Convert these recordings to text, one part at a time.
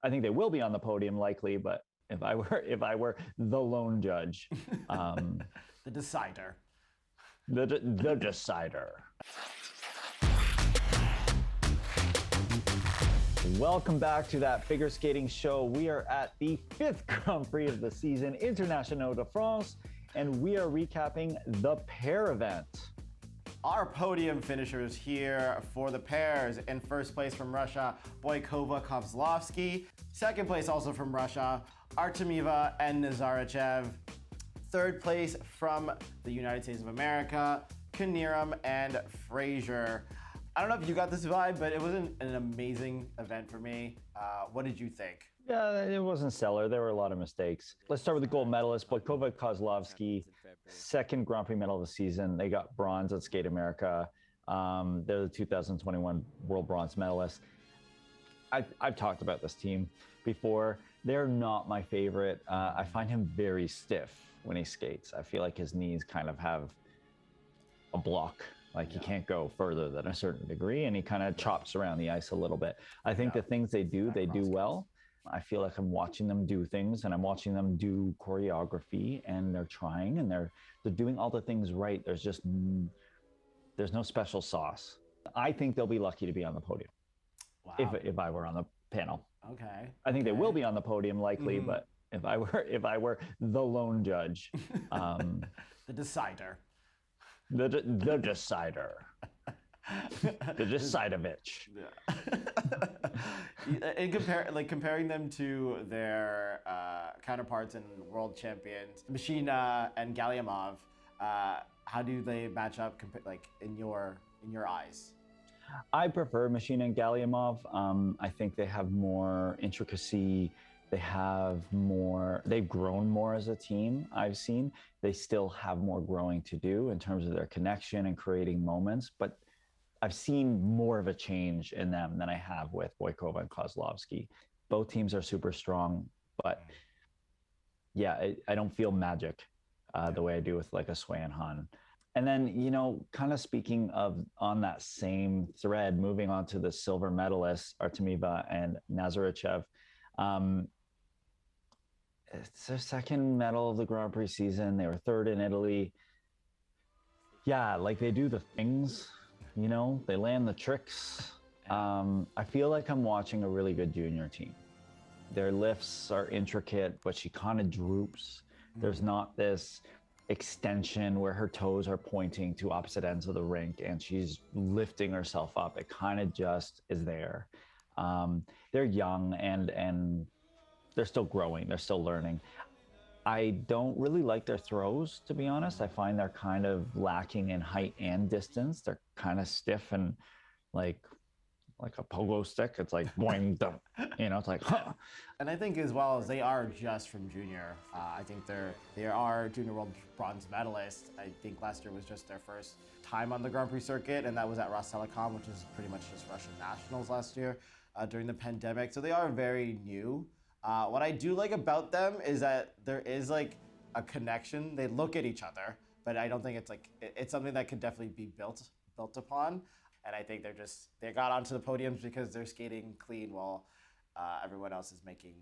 I think they will be on the podium likely, but if I were the lone judge, The decider. the decider. Welcome back to That Figure Skating Show. We are at the 5th Grand Prix of the season, Internationaux de France, and we are recapping the pair event. Our podium finishers here for the pairs. In first place from Russia, Boikova Kozlovskii. Second place also from Russia, Artemeva and Nazarychev. Third place from the United States of America, Knierim and Frazier. I don't know if you got this vibe, but it was an amazing event for me. What did you think? Yeah, it wasn't stellar. There were a lot of mistakes. Let's start with the gold medalist, Boikova Kozlovskii, second Grand Prix medal of the season. They got bronze at Skate America. They're the 2021 World Bronze medalists. I've talked about this team before. They're not my favorite. I find him very stiff when he skates. I feel like his knees kind of have a block. Like he can't go further than a certain degree, and he kind of chops around the ice a little bit. I think the things they do well. I feel like I'm watching them do things, and I'm watching them do choreography, and they're trying, and they're doing all the things right. There's no special sauce. I think they'll be lucky to be on the podium. Wow. If I were on the panel. Okay. I think they will be on the podium likely, but if I were the lone judge, The decider. the decider, the decidovich. In comparing them to their counterparts and world champions, Mishina and Galliamov, how do they match up? In your eyes? I prefer Mishina and Galliamov. I think they have more intricacy. They've grown more as a team, I've seen. They still have more growing to do in terms of their connection and creating moments, but I've seen more of a change in them than I have with Boikova and Kozlovskii. Both teams are super strong, but yeah, I don't feel magic the way I do with like a Sway and Han. And then, kind of speaking of on that same thread, moving on to the silver medalists, Artemeva and Nazarychev. It's their second medal of the Grand Prix season. They were third in Italy. Yeah, like they do the things, they land the tricks. I feel like I'm watching a really good junior team. Their lifts are intricate, but she kind of droops. There's not this extension where her toes are pointing to opposite ends of the rink and she's lifting herself up. It kind of just is there. They're young and they're still growing. They're still learning. I don't really like their throws, to be honest. I find they're kind of lacking in height and distance. They're kind of stiff and like a pogo stick. It's like boing, dum, it's like, huh. And I think as well as they are just from junior. I think they are junior world bronze medalists. I think last year was just their first time on the Grand Prix circuit, and that was at Rostelecom, which is pretty much just Russian nationals last year during the pandemic. So they are very new. What I do like about them is that there is like a connection. They look at each other, but I don't think it's something that could definitely be built upon. And I think they got onto the podiums because they're skating clean while everyone else is making,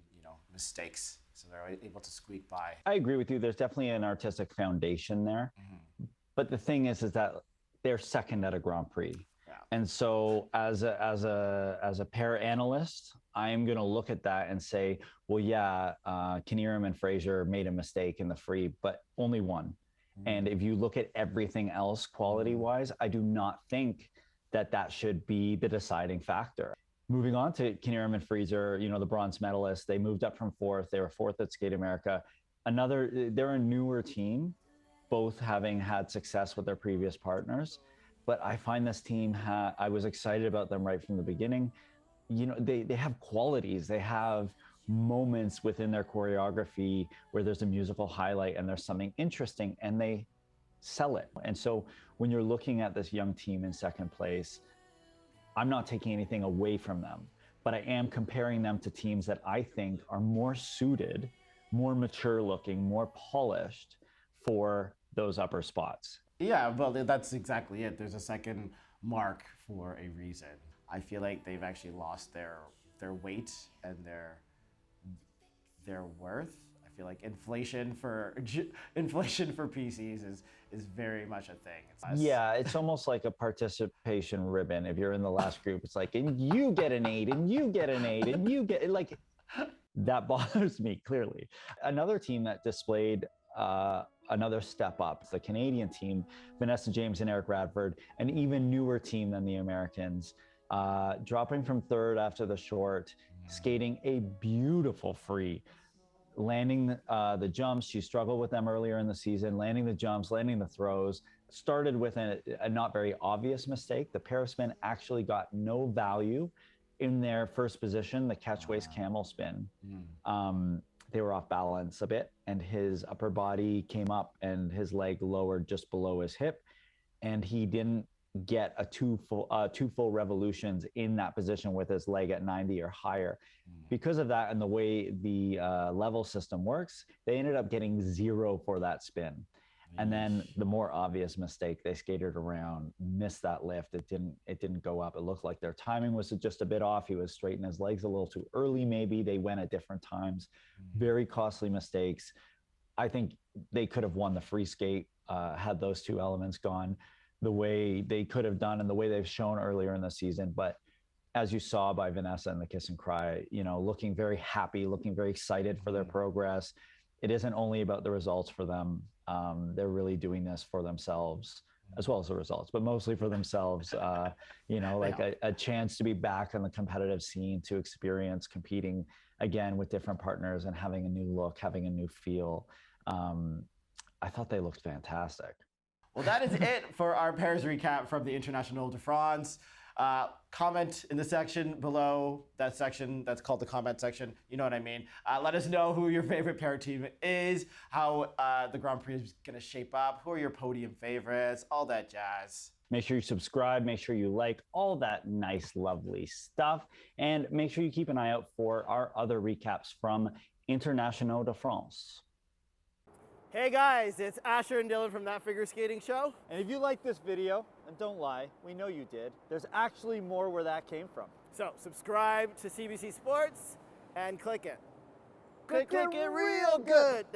mistakes. So they're able to squeak by. I agree with you. There's definitely an artistic foundation there. But the thing is that they're second at a Grand Prix. Yeah. And so as a pair analyst, I'm going to look at that and say, well, yeah, Knierim and Frazier made a mistake in the free, but only one. And if you look at everything else quality-wise, I do not think that should be the deciding factor. Moving on to Knierim and Frazier, the bronze medalists, they moved up from fourth. They were fourth at Skate America. They're a newer team, both having had success with their previous partners. But I find this team, I was excited about them right from the beginning. They have qualities. They have moments within their choreography where there's a musical highlight and there's something interesting and they sell it. And so when you're looking at this young team in second place, I'm not taking anything away from them, but I am comparing them to teams that I think are more suited, more mature looking, more polished for those upper spots. Yeah, well, that's exactly it. There's a second mark for a reason. I feel like they've actually lost their weight and their their worth. I feel like inflation for PCs is very much a thing. Yeah, it's almost like a participation ribbon. If you're in the last group, it's like, and you get an 8, and you get an 8, and you get, like, that bothers me clearly. Another team that displayed another step up, the Canadian team, Vanessa James and Eric Radford, an even newer team than the Americans, dropping from third after the short, skating a beautiful free, landing the jumps. She struggled with them earlier in the season, landing the jumps, landing the throws. Started with a not very obvious mistake. The paraspin actually got no value in their first position, the catch waist camel spin. They were off balance a bit, and his upper body came up and his leg lowered just below his hip, and he didn't get two full revolutions in that position with his leg at 90 or higher. Because of that and the way the level system works, they ended up getting 0 for that spin. And then the more obvious mistake, they skated around, missed that lift. It didn't go up. It looked like their timing was just a bit off. He was straightening his legs a little too early, maybe. They went at different times. Very costly mistakes. I think they could have won the free skate had those two elements gone the way they could have done and the way they've shown earlier in the season. But as you saw by Vanessa and the kiss and cry, looking very happy, looking very excited for their progress. It isn't only about the results for them. They're really doing this for themselves as well as the results, but mostly for themselves. Like a chance to be back on the competitive scene, to experience competing again with different partners and having a new look, having a new feel. I thought they looked fantastic. Well, that is it for our pairs recap from the Internationaux de France. Comment in the section below, that section that's called the comment section. You know what I mean. Let us know who your favorite pair team is, how the Grand Prix is going to shape up, who are your podium favorites, all that jazz. Make sure you subscribe, make sure you like all that nice, lovely stuff, and make sure you keep an eye out for our other recaps from Internationaux de France. Hey guys, it's Asher and Dylan from That Figure Skating Show. And if you like this video, and don't lie, we know you did, there's actually more where that came from. So subscribe to CBC Sports and click it. Click it real good.